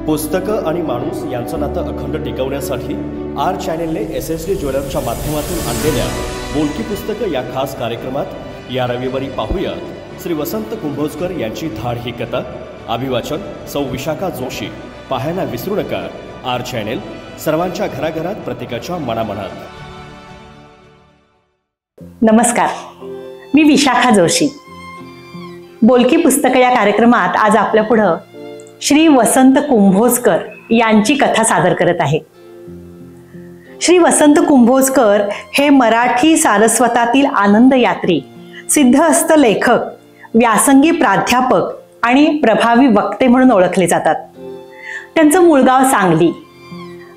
पुस्तकं आणि माणूस यांचं नातं अखंड टिकवण्यासाठी आर चॅनेलने SSD ज्वेलर्सच्या माध्यमातून आणलेल्या बोलकी पुस्तकं या खास कार्यक्रमात या रविवारी पाहूयात श्री वसंत कुंभोजकर यांची धाड ही कथा. अभिवाचन सौ विशाखा जोशी. पाहायला विसरू नका आर चॅनेल, सर्वांच्या घराघरात, प्रत्येकाच्या मनामनात. नमस्कार, मी विशाखा जोशी. बोलकी पुस्तकं या कार्यक्रमात आज आपल्या पुढं श्री वसंत कुंभोजकर यांची कथा सादर करत आहे. श्री वसंत कुंभोजकर हे मराठी सारस्वतातील आनंद यात्री, सिद्धहस्त लेखक, व्यासंगी प्राध्यापक आणि प्रभावी वक्ते म्हणून ओळखले जातात. त्यांचं मूळगाव सांगली.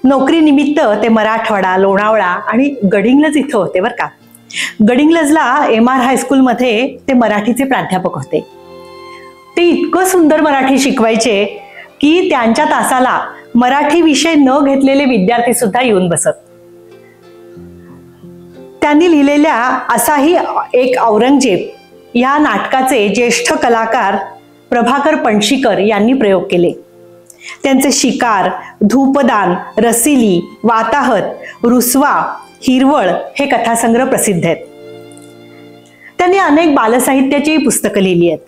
नोकरीनिमित्त ते मराठवाडा, लोणावळा आणि गडिंग्लज इथं होते बरं का. गडिंग्लजला MR हायस्कूलमध्ये ते मराठीचे प्राध्यापक होते. ते इतकं सुंदर मराठी शिकवायचे की त्यांच्या तासाला मराठी विषय न घेतलेले विद्यार्थी सुद्धा येऊन बसत. त्यांनी लिहिलेल्या असाही एक औरंगजेब या नाटकाचे ज्येष्ठ कलाकार प्रभाकर पणशीकर यांनी प्रयोग केले. त्यांचे शिकार, धूपदान, रसिली, वाताहत, रुसवा, हिरवळ हे कथासंग्रह प्रसिद्ध आहेत. त्यांनी अनेक बालसाहित्याची पुस्तकं लिहिली आहेत.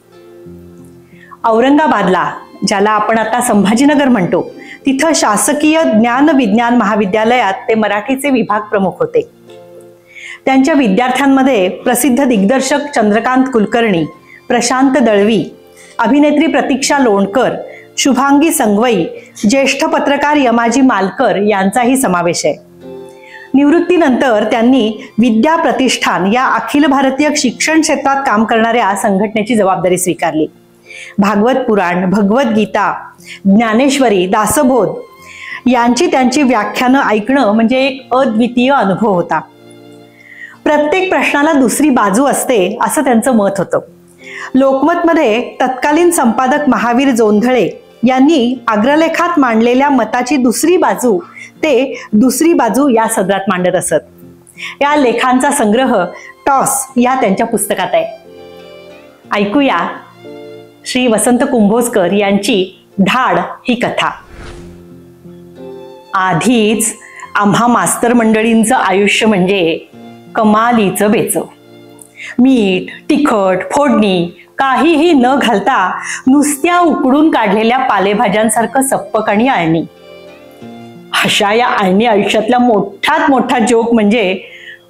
औरंगाबादला, ज्याला आपण आता संभाजीनगर म्हणतो, तिथं शासकीय ज्ञान विज्ञान महाविद्यालयात ते मराठीचे विभाग प्रमुख होते. त्यांच्या विद्यार्थ्यांमध्ये प्रसिद्ध दिग्दर्शक चंद्रकांत कुलकर्णी, प्रशांत दळवी, अभिनेत्री प्रतीक्षा लोणकर, शुभांगी संगवई, ज्येष्ठ पत्रकार यमाजी मालकर यांचाही समावेश आहे. निवृत्तीनंतर त्यांनी विद्या प्रतिष्ठान या अखिल भारतीय शिक्षण क्षेत्रात काम करणाऱ्या संघटनेची जबाबदारी स्वीकारली. भागवत पुराण, भगवद्गीता, ज्ञानेश्वरी, दासबोध यांची त्यांची व्याख्यानं ऐकणं म्हणजे एक अद्वितीय अनुभव होता. प्रत्येक प्रश्नाला दुसरी बाजू असते असं त्यांचं मत होतं. लोकमतमध्ये तत्कालीन संपादक महावीर जोंधळे यांनी अग्रलेखात मांडलेल्या मताची दुसरी बाजू ते दुसरी बाजू या सदरात मांडत असत. या लेखांचा संग्रह टॉस या त्यांच्या पुस्तकात आहे. ऐकूया श्री वसंत कुंभोजकर यांची धाड ही कथा. आधीच आम्हा मास्तर मंडळींचं आयुष्य म्हणजे कमालीचं बेचं. मीठ, तिखट, फोडणी काहीही न घालता नुसत्या उकडून काढलेल्या पालेभाज्यांसारखं सप्पक आणि आळणी. अशा या आळणी आयुष्यातला मोठात मोठा जोक म्हणजे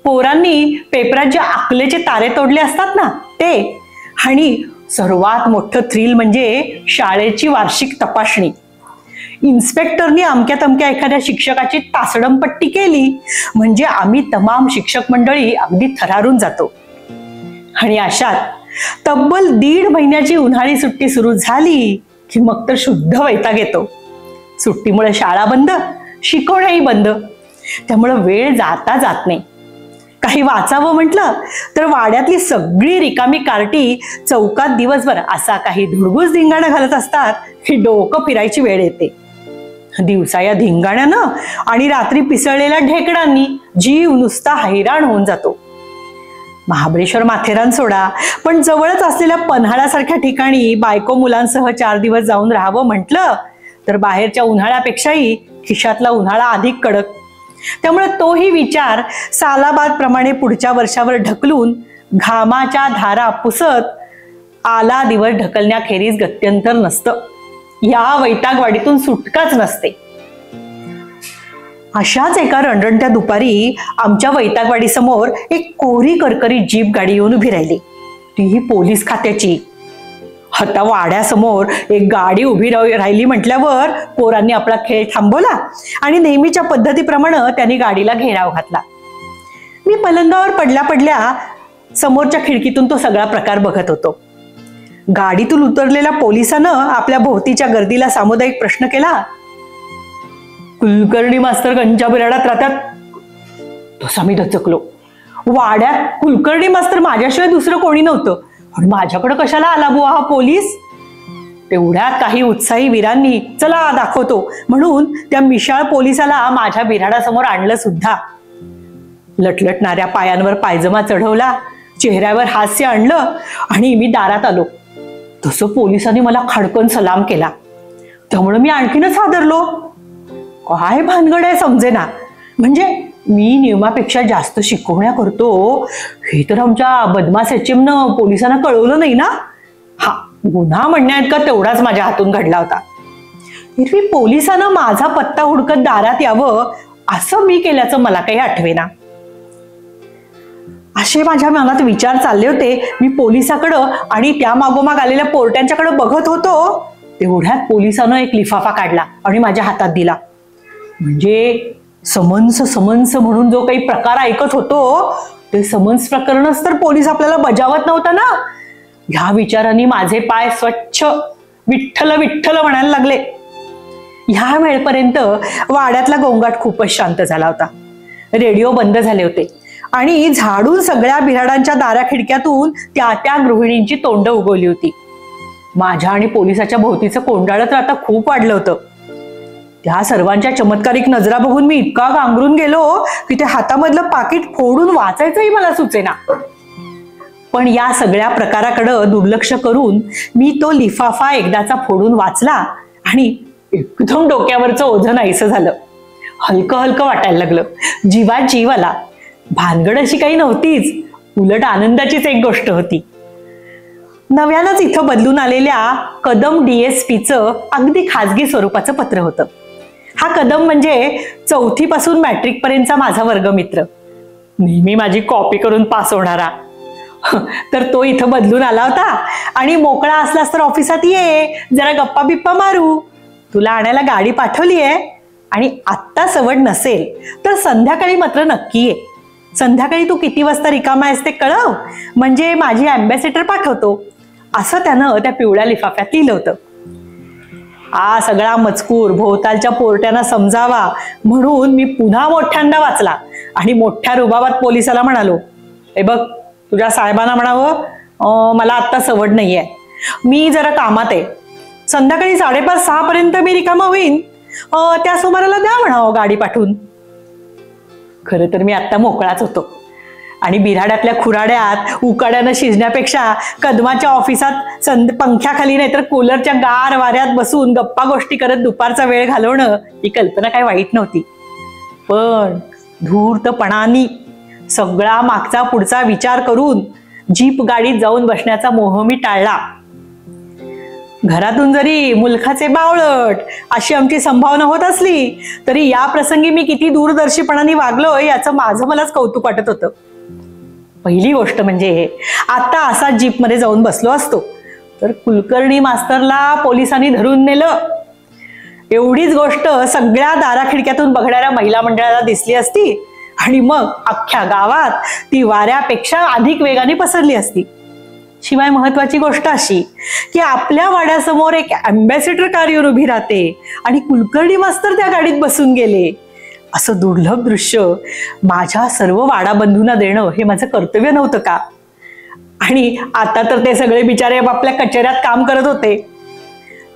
पोरांनी पेपरात जे आकलेचे तारे तोडले असतात ना ते, आणि सर्वात मोठं थ्रिल म्हणजे शाळेची वार्षिक तपासणी. इन्स्पेक्टरनी अमक्या तमक्या एखाद्या शिक्षकाची तासडमपट्टी केली म्हणजे आम्ही तमाम शिक्षक मंडळी अगदी थरारून जातो. आणि अशात तब्बल 1.5 महिन्याची उन्हाळी सुट्टी सुरू झाली की मग तर शुद्ध वैताग येतो. सुट्टीमुळे शाळा बंद, शिकवणंही बंद, त्यामुळे वेळ जाता जात नाही. काही वाचावं म्हटलं तर वाड्यातली सगळी रिकामी कार्टी चौकात दिवसभर असा काही धुडगूस धिंगाणा घालत असतात की डोकं फिरायची वेळ येते. दिवसा या धिंगाण्यानं आणि रात्री पिसळलेल्या ढेकडांनी जीव नुसता हैराण होऊन जातो. महाबळेश्वर, माथेरान सोडा, पण जवळच असलेल्या पन्हाळासारख्या ठिकाणी बायको मुलांसह 4 दिवस जाऊन राहावं म्हटलं तर बाहेरच्या उन्हाळ्यापेक्षाही खिशातला उन्हाळा अधिक कडक. त्यामुळे तोही विचार सालाबाद प्रमाणे पुढच्या वर्षावर ढकलून घामाच्या धारा पुसत आला दिवस ढकलण्याखेरीज गत्यंतर नसतं. या वैतागवाडीतून सुटकाच नसते. अशाच एका रणरणत्या दुपारी आमच्या वैतागवाडी समोर एक कोरी करकरी जीप गाडी येऊन उभी राहिली. तीही पोलीस खात्याची. आता वाड्यासमोर एक गाडी उभी राहिली म्हटल्यावर पोरांनी आपला खेळ थांबवला आणि नेहमीच्या पद्धतीप्रमाणे त्यांनी गाडीला घेराव घातला. मी पलंगावर पडल्या पडल्या समोरच्या खिडकीतून तो सगळा प्रकार बघत होतो. गाडीतून उतरलेल्या पोलिसानं आपल्या भोवतीच्या गर्दीला सामुदायिक प्रश्न केला. कुलकर्णी मास्तर कंच्या बिराडात राहतात? तसा मी दचकलो. वाड्यात कुलकर्णी मास्तर माझ्याशिवाय दुसरं कोणी नव्हतं, पण माझ्याकडे कशाला आला बुवा हा पोलीस? तेवढ्यात काही उत्साही वीरांनी चला दाखवतो म्हणून त्या मिशाळ पोलिसाला माझ्या बिराडासमोर आणलं सुद्धा. लटलटणाऱ्या पायांवर पायजमा चढवला, चेहऱ्यावर हास्य आणलं आणि मी दारात आलो. तसं पोलिसांनी मला खडकन सलाम केला. त्यामुळे मी आणखीनच हादरलो. काय भानगड आहे समजेना. म्हणजे मी नियमापेक्षा जास्त शिकवण्या करतो हे तर आमच्या बदमाश एचएमनं पोलिसांना कळवलं नाही ना. हा गुन्हा म्हणण्यात का तेवढाच माझ्या हातून घडला होता. एरवी पोलिसांना माझा पत्ता हुडकत दारात यावं असं मी केल्याचं मला काही आठवेना. असे माझ्या मनात विचार चालले होते. मी पोलिसाकडं आणि त्या मागोमाग आलेल्या पोरट्यांच्याकडे बघत होतो. तेवढ्यात पोलिसानं एक लिफाफा काढला आणि माझ्या हातात दिला. म्हणजे समन्स समन्स म्हणून जो काही प्रकार ऐकत होतो ते समन्स प्रकरणच तर पोलीस आपल्याला बजावत नव्हता ना. ह्या विचारांनी माझे पाय स्वच्छ विठ्ठल विठ्ठल म्हणायला लागले. ह्या वेळपर्यंत वाड्यातला गोंगाट खूपच शांत झाला होता. रेडिओ बंद झाले होते आणि झाडून सगळ्या बिराडांच्या दारा खिडक्यातून त्या त्या गृहिणींची तोंड उगवली होती. माझ्या आणि पोलिसाच्या भोवतीचं कोंडाळं तर आता खूप वाढलं होतं. त्या सर्वांच्या चमत्कारिक नजरा बघून मी इतका गांगरून गेलो की ते हातामधलं पाकिट फोडून वाचायचंही मला सुचेना. पण या सगळ्या प्रकाराकडे दुर्लक्ष करून मी तो लिफाफा एकदाचा फोडून वाचला आणि एकदम डोक्यावरचं ओझं नाहीसं झालं. हलकं हलकं वाटायला लागलं. जीवात जीव आला. भानगड अशी काही नव्हतीच, उलट आनंदाचीच एक गोष्ट होती. नव्यानंच इथं बदलून आलेल्या कदम DSPचं अगदी खाजगी स्वरूपाचं पत्र होतं. हा कदम म्हणजे 4थी पासून मॅट्रिक पर्यंतचा माझा वर्गमित्र, नेहमी माझी कॉपी करून पास होणारा. तर तो इथं बदलून आला होता आणि मोकळा असलास तर ऑफिसात ये, जरा गप्पा बिप्पा मारू, तुला आणायला गाडी पाठवली आहे आणि आत्ता सवड नसेल तर संध्याकाळी मात्र नक्की ये. संध्याकाळी तू किती वाजता रिकामा आहेस ते कळव, म्हणजे माझी अँबॅसेडर पाठवतो, असं त्यानं त्या पिवळ्या लिफाफ्यात लिहिलं होतं. हा सगळा मजकूर भोवतालच्या पोरट्यांना समजावा म्हणून मी पुन्हा मोठ्यांदा वाचला आणि मोठ्या रुबाबात पोलिसाला म्हणालो, हे बघ तुझ्या साहेबांना म्हणावं मला आत्ता सवड नाहीये, मी जरा कामात आहे, संध्याकाळी 5:30-6 पर्यंत मी रिकामा होईन, त्या सुमाराला द्या म्हणावं गाडी पाठवून. खरं तर मी आत्ता मोकळाच होतो आणि बिराड्यातल्या खुराड्यात उकाड्यानं शिजण्यापेक्षा कदमाच्या ऑफिसात पंख्याखाली नाहीतर कूलरच्या गार वाऱ्यात बसून गप्पा गोष्टी करत दुपारचा वेळ घालवणं ही कल्पना काय वाईट नव्हती. पण धूर्तपणाने सगळा मागचा पुढचा विचार करून जीप गाडीत जाऊन बसण्याचा मोह मी टाळला. घरातून जरी मुलखाचे बावळट अशी आमची संभावना होत असली तरी या प्रसंगी मी किती दूरदर्शीपणाने वागलो याचं माझं मलाच कौतुक वाटत होतं. पहिली गोष्ट म्हणजे आता असा जीपमध्ये जाऊन बसलो असतो तर कुलकर्णी मास्तरला पोलिसांनी धरून नेलं. एवढीच गोष्ट सगळ्या दारा खिडक्यातून बघणाऱ्या महिला मंडळाला दिसली असती आणि मग अख्ख्या गावात ती वाऱ्यापेक्षा अधिक वेगाने पसरली असती. शिवाय महत्वाची गोष्ट अशी की आपल्या वाड्यासमोर एक अँबॅसेडर कार येऊन उभी राहते आणि कुलकर्णी मास्तर त्या गाडीत बसून गेले. असं दुर्लभ दृश्य माझ्या सर्व वाडा बंधूंना देणं हे माझं कर्तव्य नव्हतं का? आणि आता तर ते सगळे बिचारे आपल्या कचेऱ्यात काम करत होते.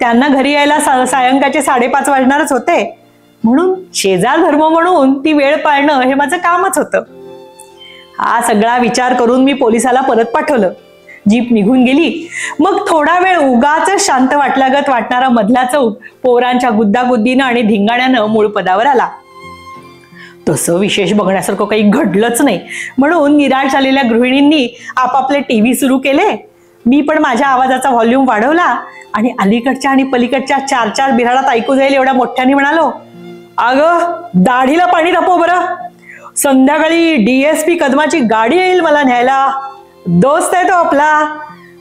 त्यांना घरी यायला सायंकाळचे 5:30 वाजणारच होते, म्हणून शेजार धर्म म्हणून ती वेळ पाळणं हे माझं कामच होतं. हा सगळा विचार करून मी पोलिसाला परत पाठवलं. जीप निघून गेली. मग थोडा वेळ उगाच शांत वाटल्यागत वाटणारा मधला चौक पोरांच्या गुद्दागुद्दीनं आणि धिंगाण्यानं मूळ पदावर आला. तसं विशेष बघण्यासारखं काही घडलंच नाही, म्हणून निराश झालेल्या गृहिणींनी आपापले टीव्ही सुरू केले. मी पण माझ्या आवाजाचा व्हॉल्यूम वाढवला आणि अलीकडच्या आणि पलीकडच्या 4-4 बिराडात ऐकू जाईल एवढ्या मोठ्याने म्हणालो, अगं दाढीला पाणी तापव बरं, संध्याकाळी DSP कदमाची गाडी येईल मला न्यायला, दोस्त आहे तो आपला,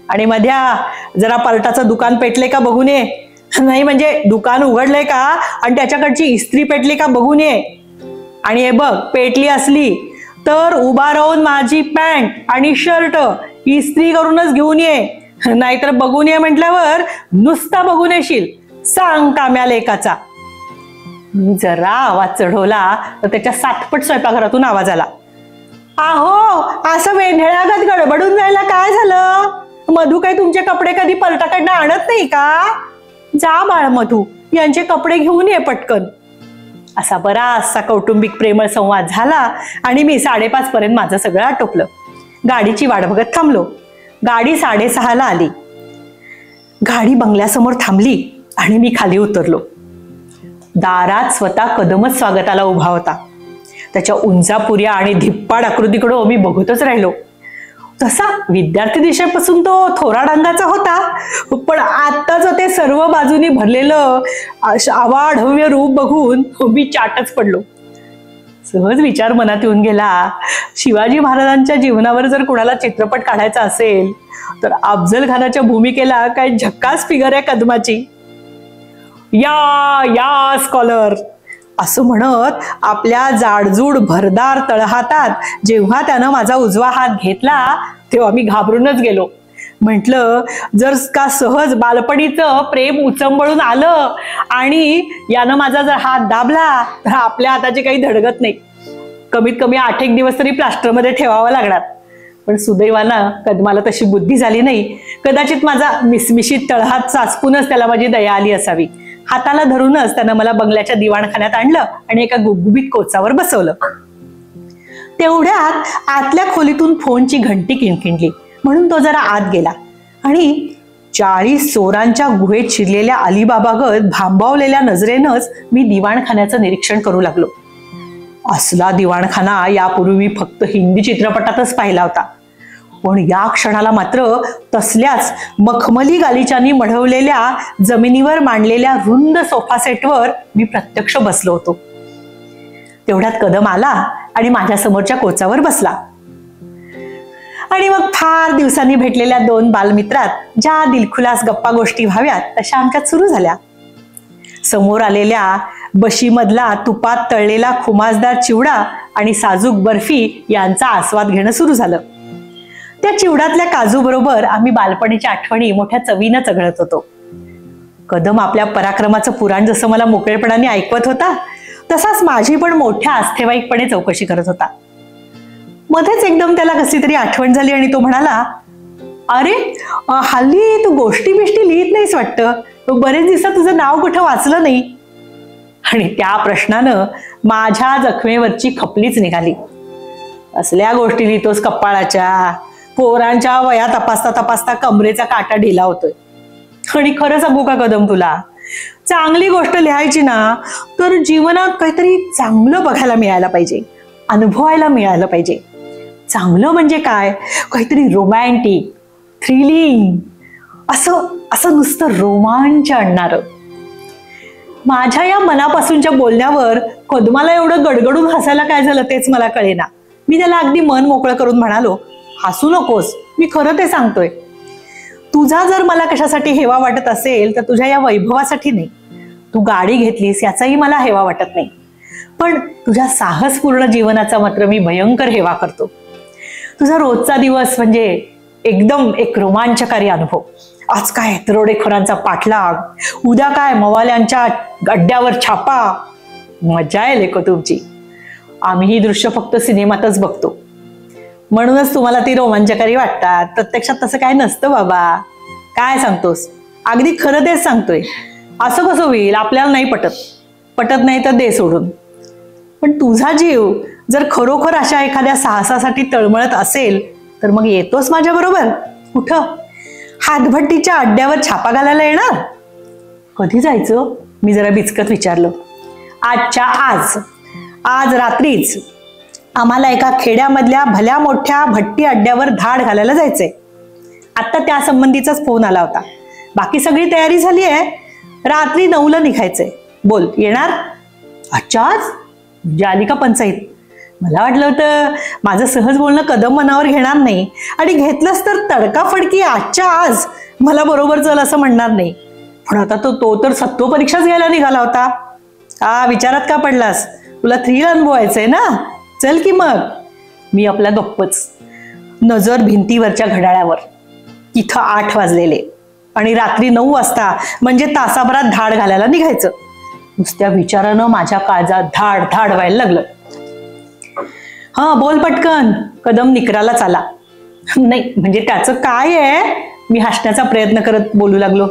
आणि मध्या जरा पार्टाचं दुकान पेटले का बघून ये, नाही म्हणजे दुकान उघडलंय का आणि त्याच्याकडची इस्त्री पेटली का बघून ये, आणि हे बघ पेटली असली तर उभा राहून माझी पॅन्ट आणि शर्ट इस्त्री करूनच घेऊन ये, नाहीतर बघून ये म्हटल्यावर नुसता बघून येशील, सांग काम्या लेकाचा. मी जरा आवाज चढवला तर त्याच्या 7 पट स्वयंपाकघरातून आवाज आला, आहो असं वेंढळ्यागत गडबडून जायला काय झालं? मधू काही तुमचे कपडे कधी पलटाकडनं आणत नाही का? जा बाळ मधू, यांचे कपडे घेऊन ये पटकन. असा बराचसा कौटुंबिक प्रेमळ संवाद झाला आणि मी 5:30 पर्यंत माझं सगळं आटोपलं. गाडीची वाट बघत थांबलो. गाडी 6:30 आली. गाडी बंगल्यासमोर थांबली आणि मी खाली उतरलो. दारात स्वतः कदमच स्वागताला उभा होता. त्याच्या उंचापुऱ्या आणि धिप्पाड आकृतीकडं मी बघतच राहिलो. तसा विद्यार्थी दिशेपासून तो थोरा डांगाचा होता, पण आत्ताच ते सर्व बाजूनी भरलेलं आवाढव्य रूप बघून मी चाटच पडलो. सहज विचार मनात येऊन गेला, शिवाजी महाराजांच्या जीवनावर जर कुणाला चित्रपट काढायचा असेल तर अफजल खानाच्या भूमिकेला काय झक्कास फिगर आहे कदमाची. या या स्कॉलर असं म्हणत आपल्या जाडजूड भरदार तळहातात जेव्हा त्यानं माझा उजवा हात घेतला तेव्हा मी घाबरूनच गेलो. म्हटलं, जर का सहज बालपणीचं प्रेम उचंबळून आलं आणि यानं माझा जर हात दाबला तर आपल्या हाताची काही धडगत नाही. कमीत कमी 8 एक दिवस तरी प्लास्टरमध्ये ठेवावं लागणार. पण सुदैवानं कदमाला तशी बुद्धी झाली नाही. कदाचित माझा मिसमिशीत तळहात चाचपूनच त्याला माझी दया आली असावी. हाताला धरूनच त्यानं मला बंगल्याच्या दिवाणखान्यात आणलं आणि एका गुबगुबीत कोचावर बसवलं. तेवढ्यात आतल्या खोलीतून फोनची घंटी किणकिणली म्हणून तो जरा आत गेला आणि 40 चोरांच्या गुहेत शिरलेल्या अलिबाबागत भांबावलेल्या नजरेनंच मी दिवाणखान्याचं निरीक्षण करू लागलो. असला दिवाणखाना यापूर्वी मी फक्त हिंदी चित्रपटातच पाहिला होता, पण या क्षणाला मात्र तसल्याच मखमली गालिचांनी मढवलेल्या जमिनीवर मांडलेल्या रुंद सोफा सेटवर मी प्रत्यक्ष बसलो होतो. तेवढ्यात कदम आला आणि माझ्या समोरच्या कोचावर बसला. आणि मग फार दिवसांनी भेटलेल्या 2 बालमित्रात ज्या दिलखुलास गप्पा गोष्टी व्हाव्यात तशा आमच्यात सुरू झाल्या. समोर आलेल्या बशीमधला तुपात तळलेला खुमासदार चिवडा आणि साजूक बर्फी यांचा आस्वाद घेणं सुरू झालं. त्या चिवडातल्या काजू बरोबर आम्ही बालपणीच्या आठवणी मोठ्या चवीनं चघळत होतो. कदम आपल्या पराक्रमाचं पुराण जसं मला मोकळेपणाने ऐकवत होता तसाच माझी पण मोठ्या आस्थेवाईकपणे चौकशी करत होता. मध्येच एकदम त्याला कसली तरी आठवण झाली आणि तो म्हणाला, अरे हल्ली तू गोष्टी बिष्टी लिहित नाहीस वाटतं, बरेच दिवसात तुझं नाव कुठं वाचलं नाही. आणि त्या प्रश्नानं माझ्या जखमेवरची खपलीच निघाली. असल्या गोष्टी लिहितोस कप्पाळाच्या, पोरांच्या वया तपासता तपासता कमरेचा काटा ढिला होतोय. आणि खरं सांगू का कदम तुला, चांगली गोष्ट लिहायची ना तर जीवनात काहीतरी चांगलं बघायला मिळायला पाहिजे, अनुभवायला मिळालं पाहिजे. चांगलं म्हणजे काय, काहीतरी रोमॅन्टिक, थ्रिलिंग, असं नुसतं रोमांच आणणारं. माझ्या या मनापासूनच्या बोलण्यावर कदमाला एवढं गडगडून हसायला काय झालं तेच मला कळेना. मी त्याला अगदी मन मोकळं करून म्हणालो, हसू नकोस, मी खरं ते सांगतोय. तुझा जर मला कशासाठी हेवा वाटत असेल तर तुझ्या या वैभवासाठी नाही. तू गाडी घेतलीस याचाही मला हेवा वाटत नाही, पण तुझ्या साहसपूर्ण जीवनाचा मात्र मी भयंकर हेवा करतो. तुझा रोजचा दिवस म्हणजे एकदम एक रोमांचकारी अनुभव. आज काय दरोडेखोरांचा पाठलाग, उद्या काय मवाल्यांच्या अड्ड्यावर छापा. मजा आहे लेको तुमची. आम्ही ही दृश्य फक्त सिनेमातच बघतो म्हणूनच तुम्हाला ती रोमांचकारी वाटतात. प्रत्यक्षात तसं काय नसतं बाबा. काय सांगतोस, अगदी खरं तेच सांगतोय. असं कसं होईल, आपल्याला नाही पटत नाही तर दे सोडून. पण तुझा जीव जर खरोखर अशा एखाद्या साहसासाठी तळमळत असेल तर मग येतोस माझ्या बरोबर. कुठं, हातभट्टीच्या अड्ड्यावर छापा घालायला येणार? कधी जायचं, मी जरा बिचकत विचारलं. आजच्या आज रात्रीच आम्हाला एका खेड्यामधल्या भल्या मोठ्या भट्टी अड्ड्यावर धाड घालायला जायचंय. आता त्या संबंधीचाच फोन आला होता. बाकी सगळी तयारी झाली आहे. रात्री 9ला निघायचंय. बोल, येणार? अच्छा, आज म्हणजे आली का पंचायत? मला वाटलं होतं माझं सहज बोलणं कदम मनावर घेणार नाही आणि घेतलंच तर तडकाफडकी आजच्या आज मला बरोबर चल असं म्हणणार नाही. पण आता तो तर सत्व परीक्षाच घ्यायला निघाला होता. विचारात का पडलास? तुला थ्रिल अनुभवायचंय ना? चल की मग. मी आपला गप्पच. नजर भिंतीवरच्या घड्याळावर. इथं 8 वाजलेले आणि रात्री 9 वाजता म्हणजे तासाभरात धाड घालायला निघायचं. नुसत्या विचारानं माझ्या काळजात धाड धाड व्हायला लागलं. बोल पटकन. कदम निकरालाच आला. नाही म्हणजे त्याचं काय आहे, मी हसण्याचा प्रयत्न करत बोलू लागलो.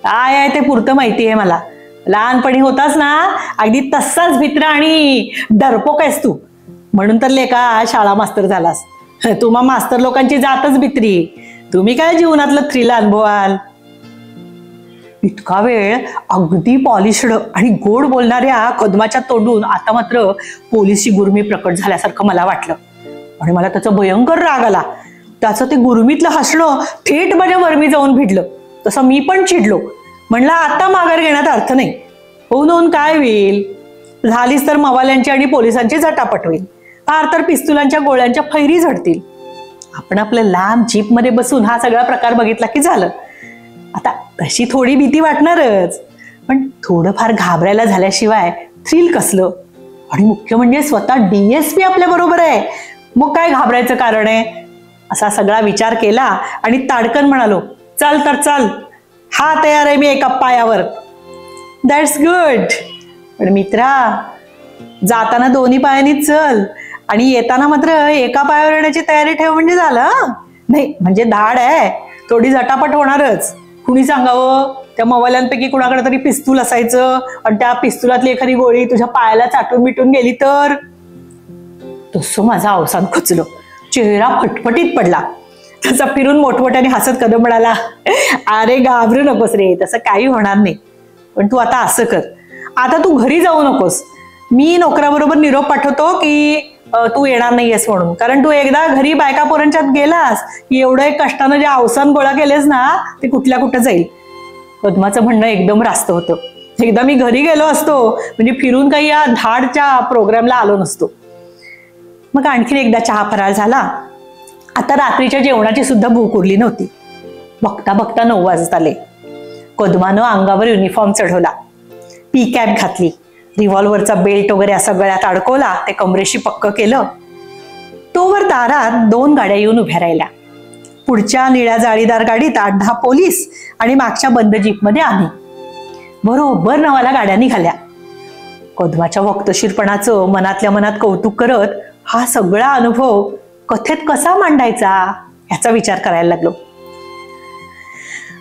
काय आहे ते पुरतं माहिती आहे मला. लहानपणी होतास ना अगदी तसाच भित्रा आणि डरपोक आहेस तू. म्हणून तर लेका शाळा मास्तर झालास. तुम्हा मास्तर लोकांची जातच भित्री. तुम्ही काय जीवनातलं थ्रिल अनुभवाल? इतका वेळ अगदी पॉलिश्ड आणि गोड बोलणाऱ्या कदमाच्या तोंडून आता मात्र पोलिसची गुरमी प्रकट झाल्यासारखं मला वाटलं आणि मला त्याचा भयंकर राग आला. त्याचं ते गुरमीतलं हसणं थेट माझ्या वरमी जाऊन भिडलं. तसं मी पण चिडलो. म्हणलं आता माघार घेण्यात अर्थ नाही. होऊन काय होईल? झालीच तर मवाल्यांची आणि पोलिसांची झटापट होईल. फार तर पिस्तुलांच्या गोळ्यांच्या फैरी झडतील. आपण आपल्या लांब जीपमध्ये बसून हा सगळा प्रकार बघितला की झालं. आता तशी थोडी भीती वाटणारच, पण थोडंफार घाबरायला झाल्याशिवाय थ्रिल कसलं? आणि मुख्य म्हणजे स्वतः DSP आपल्या बरोबर आहे, मग काय घाबरायचं कारण आहे? असा सगळा विचार केला आणि ताडकन म्हणालो, चल तर चल, हा तयार आहे मी एका पायावर. That's good. पण मित्रा, जाताना दोन्ही पायांनी चल आणि येताना मात्र एका पायावर येण्याची तयारी ठेव म्हणजे झालं. नाही म्हणजे धाड आहे, थोडी झटापट होणारच. कुणी सांगावं त्या मवाल्यांपैकी कुणाकडे तरी पिस्तूल असायचं आणि त्या पिस्तुलातली एखादी गोळी तुझ्या पायाला चाटून मिटून गेली तर? तसं माझा अवसान खुचलं. चेहरा फटफटीत पडला. तसा फिरून मोठमोठ्याने हसत कदम म्हणाला, अरे घाबरू नकोस रे, तसं काही होणार नाही. पण तू आता असं कर, आता तू घरी जाऊ नकोस. मी नोकराबरोबर निरोप पाठवतो की तू येणार नाहीयेस म्हणून. कारण तू एकदा घरी बायका पोरांच्यात गेलास की एवढं एक कष्टानं जे अवसान गोळा केलेस ना ते कुठल्या कुठं जाईल. पद्माचं म्हणणं एकदम रास्त होतं. एकदा मी घरी गेलो असतो म्हणजे फिरून काही या धाडच्या प्रोग्रामला आलो नसतो. मग आणखीन एकदा चहा फराळ झाला. आता रात्रीच्या जेवणाची सुद्धा भूक उरली नव्हती. बघता बघता 9 वाजत आले. कदमानं अंगावर युनिफॉर्म चढवला, पी कॅप घातली, रिव्हॉल्व्हरचा बेल्ट वगैरे असा गळ्यात अडकवला, ते कमरेशी पक्क केलं. तोवर दारात 2 गाड्या येऊन उभ्या राहिल्या. पुढच्या निळ्या जाळीदार गाडीत 8-10 पोलीस आणि मागच्या बंद जीपमध्ये आम्ही. बरोबर 9ला गाड्या निघाल्या. कदमाच्या वक्तशीरपणाचं मनातल्या मनात कौतुक करत हा सगळा अनुभव कथेत कसा मांडायचा याचा विचार करायला लागलो.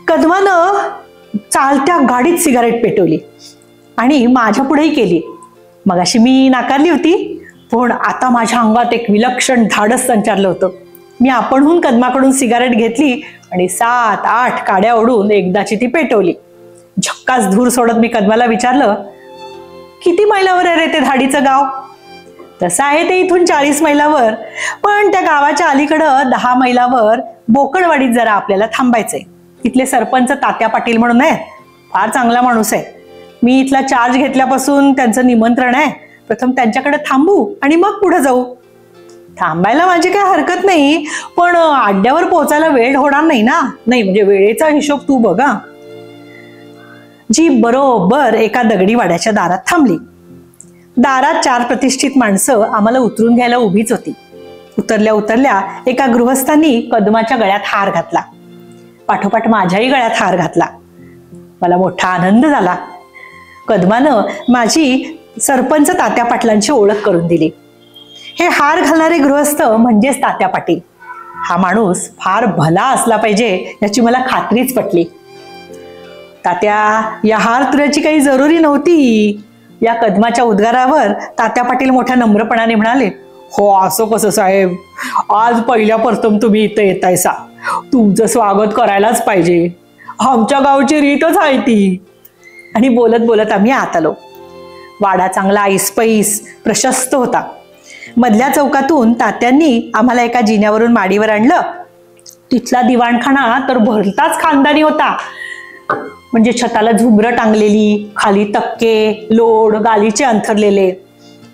कदमानं चालत्या गाडीत सिगारेट पेटवली आणि माझ्या पुढेही केली. मगाशी मी नाकारली होती, पण आता माझ्या अंगात एक विलक्षण धाडस संचारलं होतं. मी आपणहून कदमाकडून सिगारेट घेतली आणि 7-8 काड्या ओढून एकदाची ती पेटवली. झक्कास धूर सोडत मी कदमाला विचारलं, किती मैलावर आहे रे ते धाडीचं गाव? तसं आहे ते इथून 40 मैलावर, पण त्या गावाच्या अलीकडं 10 मैलावर बोकडवाडीत जरा आपल्याला थांबायचंय. इथले सरपंच तात्या पाटील म्हणून आहेत, फार चांगला माणूस आहे. मी इथला चार्ज घेतल्यापासून त्यांचं निमंत्रण आहे. प्रथम त्यांच्याकडे थांबू आणि मग पुढे जाऊ. थांबायला माझी काय हरकत नाही, पण अड्ड्यावर पोहोचायला वेळ होणार नाही ना. नाही म्हणजे वेळेचा हिशोब तू बघा. जीप बरोबर एका दगडी वाड्याच्या दारात थांबली. दारात 4 प्रतिष्ठित माणसं आम्हाला उतरून घ्यायला उभीच होती. उतरल्या उतरल्या एका गृहस्थांनी कदमाच्या गळ्यात हार घातला. पाठोपाठ माझ्याही गळ्यात हार घातला. मला मोठा आनंद झाला. कदमानं माझी सरपंच तात्या पाटलांची ओळख करून दिली. हे हार घालणारे गृहस्थ म्हणजेच तात्या पाटील. हा माणूस फार भला असला पाहिजे याची मला खात्रीच पटली. तात्या, या हार तुऱ्याची काही जरुरी नव्हती. या कदमाच्या उद्गारावर तात्या पाटील मोठ्या नम्रपणाने म्हणाले, हो असं कसं साहेब, आज पहिल्या प्रथम तुम्ही इथं येतायसा, तुमचं स्वागत करायलाच पाहिजे. आमच्या गावची रीतच आहे ती. आणि बोलत बोलत आम्ही आत आलो. वाडा चांगला ऐसपैस प्रशस्त होता. मधल्या चौकातून तात्यांनी आम्हाला एका जिन्यावरून माडीवर आणलं. तिथला दिवाणखाना तर भरताच खानदानी होता. म्हणजे छताला झुंबरं टांगलेली, खाली तक्के, लोड, गालीचे अंथरलेले.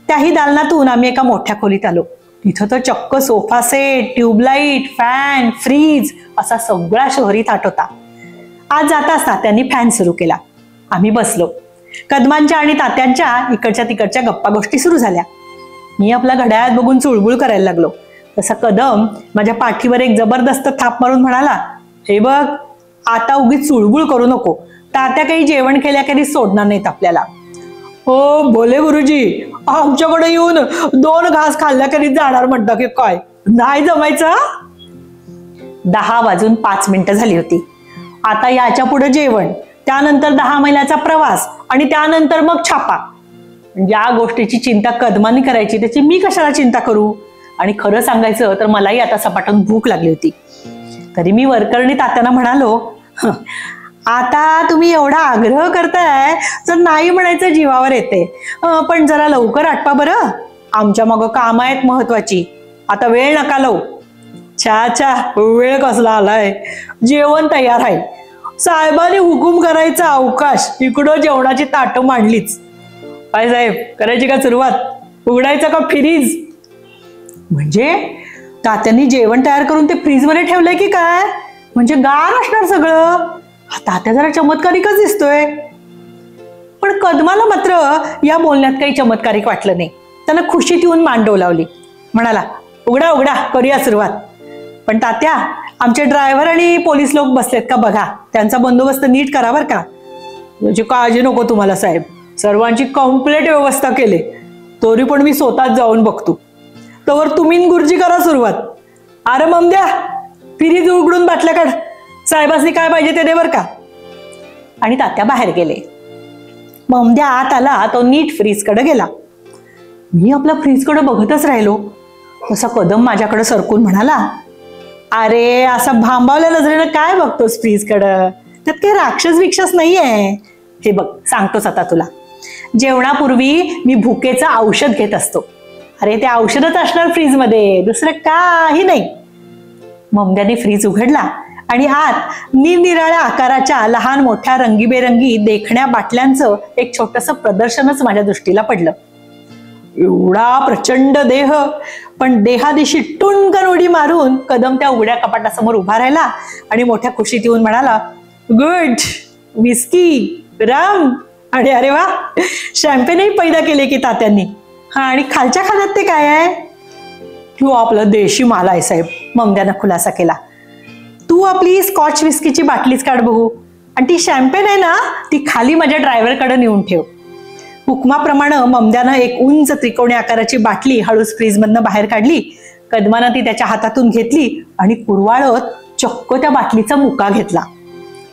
त्याही दालनातून आम्ही एका मोठ्या खोलीत आलो. तिथं तर चक्क sofa set, tube light, fan, fridge असा सगळा शहरी थाट होता. आज जाताच तात्यांनी फॅन सुरू केला. आम्ही बसलो. कदमांच्या आणि तात्यांच्या इकडच्या तिकडच्या गप्पा गोष्टी सुरू झाल्या. मी आपला घड्याळात बघून चुळबुळ करायला लागलो. तसा कदम माझ्या पाठीवर एक जबरदस्त थाप मारून म्हणाला, हे बघ, आता उगीच चुळबुळ करू नको. तात्या काही जेवण केल्याखेरीज सोडणार नाहीत आपल्याला. हो बोले गुरुजी, आमच्याकडे येऊन 2 घास खाल्ल्याखेरीज जाणार म्हणता की काय? नाही जमायचं. 10 वाजून 5 मिनिटं झाली होती. आता याच्या पुढे जेवण, त्यानंतर 10 मैलाचा प्रवास आणि त्यानंतर मग छापा. ज्या गोष्टीची चिंता कदमांनी करायची त्याची मी कशाला चिंता करू? आणि खरं सांगायचं तर मलाही आता सपाटून भूक लागली होती. तरी मी वरकरणी तात्यांना म्हणालो, आता तुम्ही एवढा आग्रह करताय तर नाही म्हणायचं जीवावर येते. पण जरा लवकर आटपा बरं, आमच्या मग काम आहेत महत्वाची. आता वेळ नका लावू. छा वेळ कसला आलाय, जेवण तयार आहे. साहेबांनी हुकूम करायचा अवकाश, इकडं जेवणाची ताटं मांडलीच. काय साहेब, करायची का सुरुवात? उघडायचं का फ्रीज? म्हणजे तात्यांनी जेवण तयार करून ते फ्रीज मध्ये ठेवलंय की काय? म्हणजे गार असणार सगळं. तात्या जरा चमत्कारिकच दिसतोय. पण कदमाला मात्र या बोलण्यात काही चमत्कारिक वाटलं नाही. त्यानं खुशीत येऊन मान डोलावली. म्हणाला, उघडा उघडा, करूया सुरुवात. पण तात्या, आमचे ड्रायव्हर आणि पोलीस लोक बसलेत का बघा, त्यांचा बंदोबस्त नीट करा बर का. याची काळजी नको तुम्हाला साहेब, सर्वांची कम्प्लीट व्यवस्था केली. तरी पण मी स्वतःच जाऊन बघतो. तोवर तुम्ही गुरुजी करा सुरुवात. अरे मग द्या, फ्रीज उघडून बाटल्या काढ, साहेबांनी काय पाहिजे ते दे बर का. आणि तात्या बाहेर गेले. ममद्या आत आला, तो नीट फ्रीजकडे गेला. मी आपला फ्रीजकडे बघतच राहिलो. तसा कदम माझ्याकडे सरकून म्हणाला, अरे असं भांबावल्या नजरेनं काय बघतोस फ्रीजकडं? त्यात काही राक्षस विक्षस नाहीये. हे बघ, सांगतोच आता तुला. जेवणापूर्वी मी भुकेचं औषध घेत असतो. अरे ते औषधच असणार फ्रीजमध्ये, दुसरं काही नाही. ममद्याने फ्रीज उघडला आणि आत निरनिराळ्या आकाराच्या लहान मोठ्या रंगीबेरंगी देखण्या बाटल्यांचं एक छोटंसं प्रदर्शनच माझ्या दृष्टीला पडलं. एवढा प्रचंड देह, पण देहादिशी टुणकन उडी मारून कदम त्या उघड्या कपाटासमोर उभा राहिला आणि मोठ्या खुशीत येऊन म्हणाला, गुड, विस्की, रम आणि अरे वा, शॅम्पेनही पैदा केले की तात्यांनी. हा, आणि खालच्या खाण्यात ते काय आहे? तू आपलं देशी माल आहे साहेब, ममद्यानं खुलासा केला. तू आपली स्कॉच विस्कीची बाटलीच काढ बघू, आणि ती शॅम्पेन आहे ना, ती खाली माझ्या ड्रायव्हरकडे नेऊन ठेव. हुकमाप्रमाणे ममद्यानं एक उंच त्रिकोणी आकाराची बाटली हळूच फ्रीजमधनं बाहेर काढली. कदमानं ती त्याच्या हातातून घेतली आणि कुरवाळत चक्क त्या बाटलीचा मुका घेतला.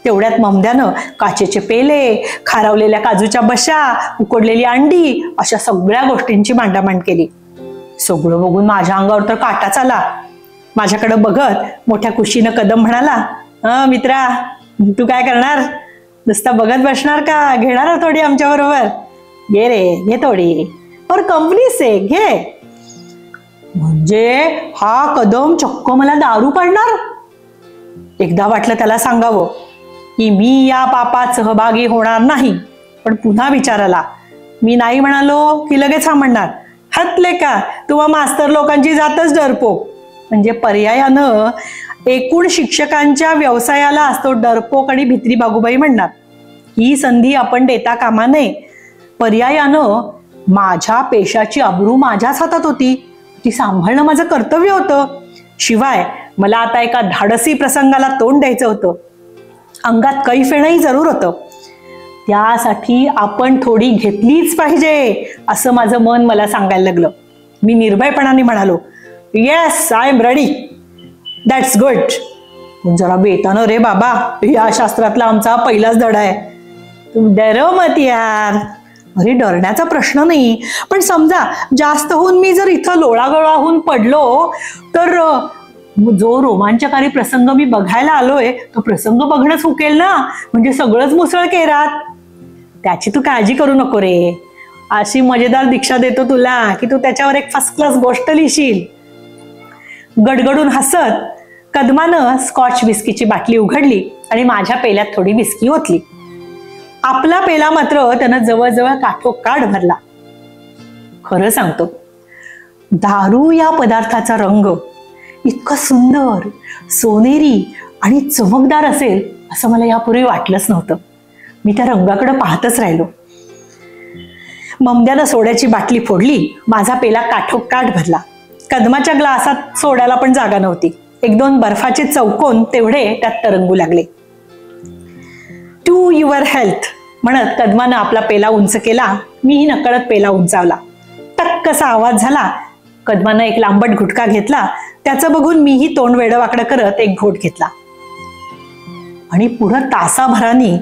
तेवढ्यात ममद्यानं काचेचे पेले, खारवलेल्या काजूच्या बशा, उकडलेली अंडी अशा सगळ्या गोष्टींची मांडामांड केली. सगळं बघून माझ्या अंगावर तर काटाच आला. माझ्याकडे बघत मोठ्या खुशीनं कदम म्हणाला, मित्रा, तू काय करणार? नुसता बघत बसणार का? घेणार थोडी आमच्या बरोबर? घे रे, घे थोडी, और कंपनी से घे. म्हणजे हा कदम चक्क मला दारू पाडणार? एकदा वाटलं त्याला सांगावं की मी या पापात सहभागी होणार नाही, पण पुन्हा विचाराला. मी नाही म्हणालो की लगेच हा म्हणणार, हतले का तुम्हा मास्तर लोकांची जातच डरपोक. म्हणजे पर्यायानं एकूण शिक्षकांच्या व्यवसायाला असतो डरपोक आणि भित्री बागुबाई म्हणणार. ही संधी आपण देता कामा नये. पर्यायानं माझ्या पेशाची अब्रू माझ्याच हातात होती, ती सांभाळणं माझं कर्तव्य होतं. शिवाय मला आता एका धाडसी प्रसंगाला तोंड द्यायचं होतं. अंगात कैफ येणंही जरूर होतं. त्यासाठी आपण थोडी घेतलीच पाहिजे, असं माझं मन मला सांगायला लागलं. मी निर्भयपणाने म्हणालो, yes, I am ready. That's good. पण जरा बेतानं रे बाबा, या शास्त्रातला आमचा पहिलाच धडा आहे. तू डरो मत यार. अरे डरण्याचा प्रश्न नाही, पण समजा जास्त होऊन मी जर इथं लोळागोळा होऊन पडलो तर जो रोमांचकारी प्रसंग मी बघायला आलोय तो प्रसंग बघणं चुकेल ना. म्हणजे सगळंच मुसळ केरात. त्याची तू काळजी करू नको रे. अशी मजेदार दीक्षा देतो तुला की तू त्याच्यावर एक फर्स्ट क्लास गोष्ट लिहिशील. गडगडून हसत कदमानं स्कॉच विस्कीची बाटली उघडली आणि माझ्या पेल्यात थोडी विस्की ओतली. आपला पेला मात्र त्यानं जवळजवळ काठोकाठ भरला. खरं सांगतो, दारू या पदार्थाचा रंग इतका सुंदर, सोनेरी आणि चमकदार असेल असं मला यापूर्वी वाटलंच नव्हतं. मी त्या रंगाकडे पाहतच राहिलो. ममद्यानं सोड्याची बाटली फोडली. माझा पेला काठोकाठ भरला. कदमाच्या ग्लासात सोड्याला पण जागा नव्हती. एक दोन बर्फाचे चौकोन तेवढे त्यात तरंगू लागले. टू युअर हेल्थ म्हणत कदमानं आपला पेला उंच केला. मीही नकळत पेला उंचावला. टक्कसा आवाज झाला. कदमानं एक लांबट घुटका घेतला. त्याचं बघून मीही तोंड वेडवाकडं करत एक घोट घेतला. आणि पुढं तासाभरानी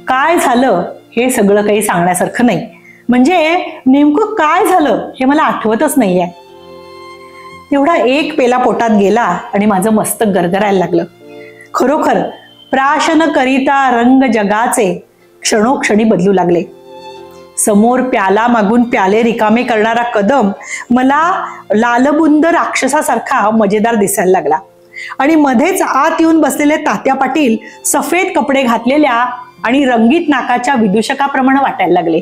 काय झालं हे सगळं काही सांगण्यासारखं नाही. म्हणजे नेमकं काय झालं हे मला आठवतच नाहीये. तेवढा एक पेला पोटात गेला आणि माझं मस्तक गरगरायला लागलं. खरोखर प्राशन करिता रंग जगाचे क्षणोक्षणी बदलू लागले. समोर प्याला मागून प्याले रिकामे करणारा कदम मला लालबुंद राक्षसासारखा मजेदार दिसायला लागला. आणि मध्येच आत येऊन बसलेले तात्या पाटील सफेद कपडे घातलेल्या आणि रंगीत नाकाच्या विदूषकाप्रमाणे वाटायला लागले.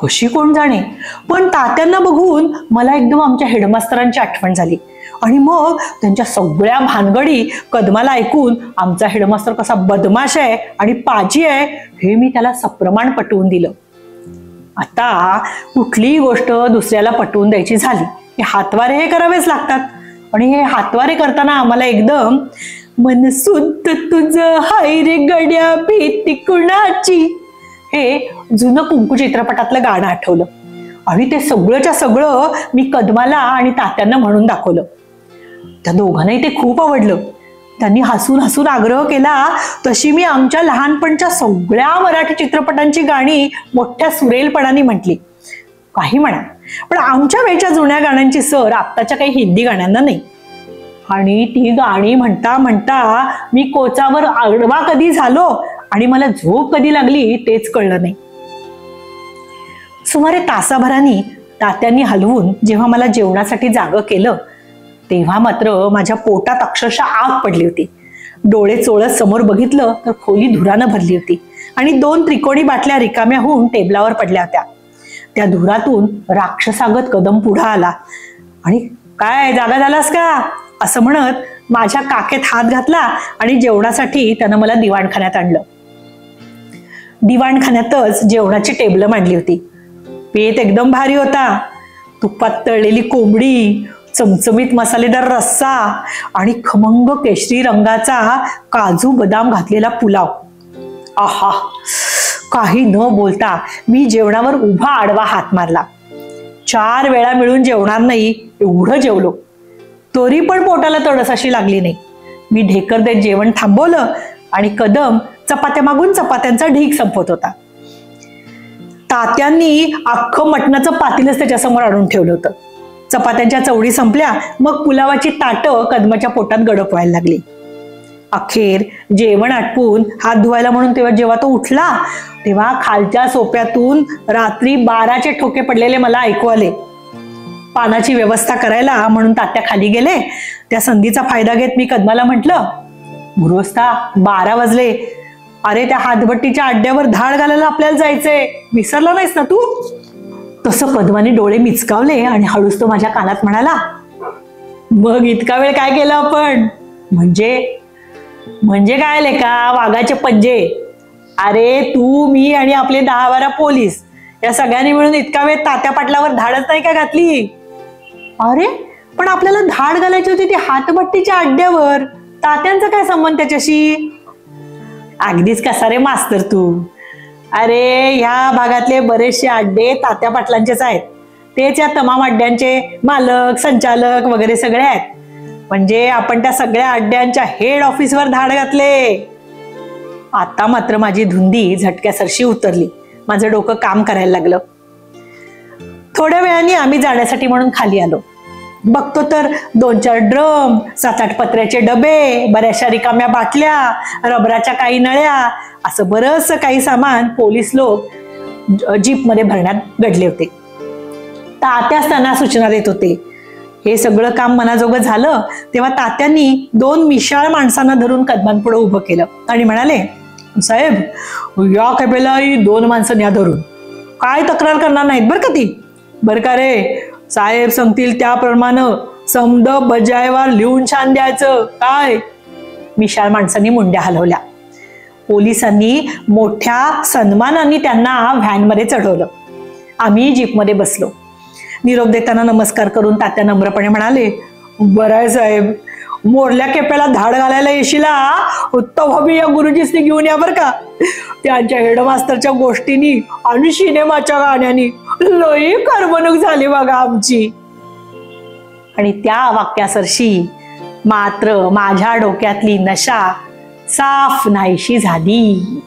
कशी कोण जाणे, पण तात्यांना बघून मला एकदम आमच्या हेडमास्तरांची आठवण झाली. आणि मग त्यांच्या सगळ्या भानगडी कदमाला ऐकून आमचा हेडमास्तर कसा बदमाश आहे आणि पाजी आहे हे मी त्याला सप्रमाण पटवून दिलं. आता कुठलीही गोष्ट दुसऱ्याला पटवून द्यायची झाली हे हातवारे हे करावेच लागतात. आणि हे हातवारे करताना आम्हाला एकदम मनसुद्ध तुझं हाय रे गड्या भीती कुणाची हे जुनं कुंकू चित्रपटातलं गाणं आठवलं. आणि ते सगळंच्या सगळं मी कदमाला आणि तात्यांना म्हणून दाखवलं. त्या दोघांनाही ते खूप आवडलं. त्यांनी हसून हसून आग्रह केला तशी मी आमच्या लहानपणच्या सगळ्या मराठी चित्रपटांची गाणी मोठ्या सुरेलपणाने म्हटली. काही म्हणा, पण आमच्या वेळच्या जुन्या गाण्यांची सर आत्ताच्या काही हिंदी गाण्यांना नाही. आणि ती गाणी म्हणता म्हणता मी कोचावर आडवा कधी झालो आणि मला झोप कधी लागली तेच कळलं नाही. सुमारे तासाभराने तात्यांनी हलवून जेव्हा मला जेवणासाठी जागं केलं तेव्हा मात्र माझ्या पोटात अक्षरशः आग पडली होती. डोळे चोळत समोर बघितलं तर खोली धुरानं भरली होती आणि 2 त्रिकोणी बाटल्या रिकाम्या होऊन टेबलावर पडल्या होत्या. त्या धुरातून राक्षसागत कदम पुढे आला आणि काय जागा झालास का असं म्हणत माझ्या काखेत हात घातला आणि जेवणासाठी त्यानं मला दिवाणखान्यात आणलं. दिवाणखान्यातच जेवणाची टेबल मांडली होती. पेत एकदम भारी होता. तुपात तळलेली कोंबडी, चमचमीत मसालेदार रस्सा आणि खमंग केशरी रंगाचा काजू बदाम घातलेला पुलाव. आहा, काही न बोलता मी जेवणावर उभा आडवा हात मारला. 4 वेळा मिळून जेवणार नाही एवढं जेवलो. तरी पण पोटाला तडस अशी लागली नाही. मी ढेकर देत जेवण थांबवलं आणि कदम चपात्या मागून चपात्यांचा ढीग संपवत होता. तात्यांनी अख्खं मटणाचं पातीलच त्याच्यासमोर आणून ठेवलं होतं. चपात्यांच्या चवडी संपल्या, मग पुलावाची ताटं कदमाच्या पोटात गडप व्हायला लागली. अखेर जेवण आटपून हात धुवायला म्हणून जेव्हा तो उठला तेव्हा खालच्या सोप्यातून रात्री 12चे ठोके पडलेले मला ऐकू आले. पानाची व्यवस्था करायला म्हणून तात्या खाली गेले. त्या संधीचा फायदा घेत मी कदमाला म्हटलं, गुरुस्ता 12 वाजले. अरे त्या हातभट्टीच्या अड्ड्यावर धाड घालायला आपल्याला जायचंय, विसरला नाहीस ना तू? तसं कदमाने डोळे मिचकावले आणि हळूच तो माझ्या कानात म्हणाला, मग इतका वेळ काय केलं आपण? म्हणजे काय लेका, वाघाचे पंजे. अरे तू, मी आणि आपले 10-12 पोलीस या सगळ्यांनी मिळून इतका वेळ तात्या पाटलावर धाडच नाही का घातली? अरे पण आपल्याला धाड घालायची होती ती हातभट्टीच्या अड्ड्यावर, तात्यांचा काय संबंध त्याच्याशी? अगदीच कसा रे मास्तर तू. अरे ह्या भागातले बरेचसे अड्डे तात्या पाटलांचेच आहेत. तेच या तमाम अड्ड्यांचे मालक, संचालक वगैरे सगळे आहेत. म्हणजे आपण त्या सगळ्या अड्ड्यांच्या हेड ऑफिसवर धाड घातले. आता मात्र माझी धुंदी झटक्यासरशी उतरली. माझं डोकं काम करायला लागलं. थोड्या वेळाने आम्ही जाण्यासाठी म्हणून खाली आलो. बघतो तर 2-4 ड्रम, 7-8 पत्र्याचे डबे, बऱ्याचशा रिकाम्या बाटल्या, रबराच्या काही नळ्या, असं बरंच काही सामान पोलीस लोक जीपमध्ये भरण्यात गडले होते. तात्याच त्यांना सूचना देत होते. हे सगळं काम मनाजोगं झालं तेव्हा तात्यांनी 2 मिशाळ माणसांना धरून कदमांपुढे उभं केलं आणि म्हणाले, साहेब या खेपेला 2 माणसं न्या धरून, काय तक्रार करणार नाहीत बरं का ती. बरं का रे, साहेब सांगतील त्याप्रमाणे समद बजायवर लिहून छान द्यायचं काय. मिशाळ माणसांनी मुंड्या हलवल्या. पोलिसांनी मोठ्या सन्मानाने त्यांना व्हॅनमध्ये चढवलं. आम्ही जीपमध्ये बसलो. निरोप देताना नमस्कार करून तात्या नम्रपणे म्हणाले, बरं आहे साहेब, मोरल्या केप्याला धाड घालायला येशीला तेव्हा मी या गुरुजीसनी घेऊन या बरं का. त्यांच्या हेडमास्टरच्या गोष्टींनी आणि सिनेमाच्या गाण्यानी लई करमणूक झाली बघा आमची. आणि त्या वाक्यासरशी मात्र माझ्या डोक्यातली नशा साफ नाहीशी झाली.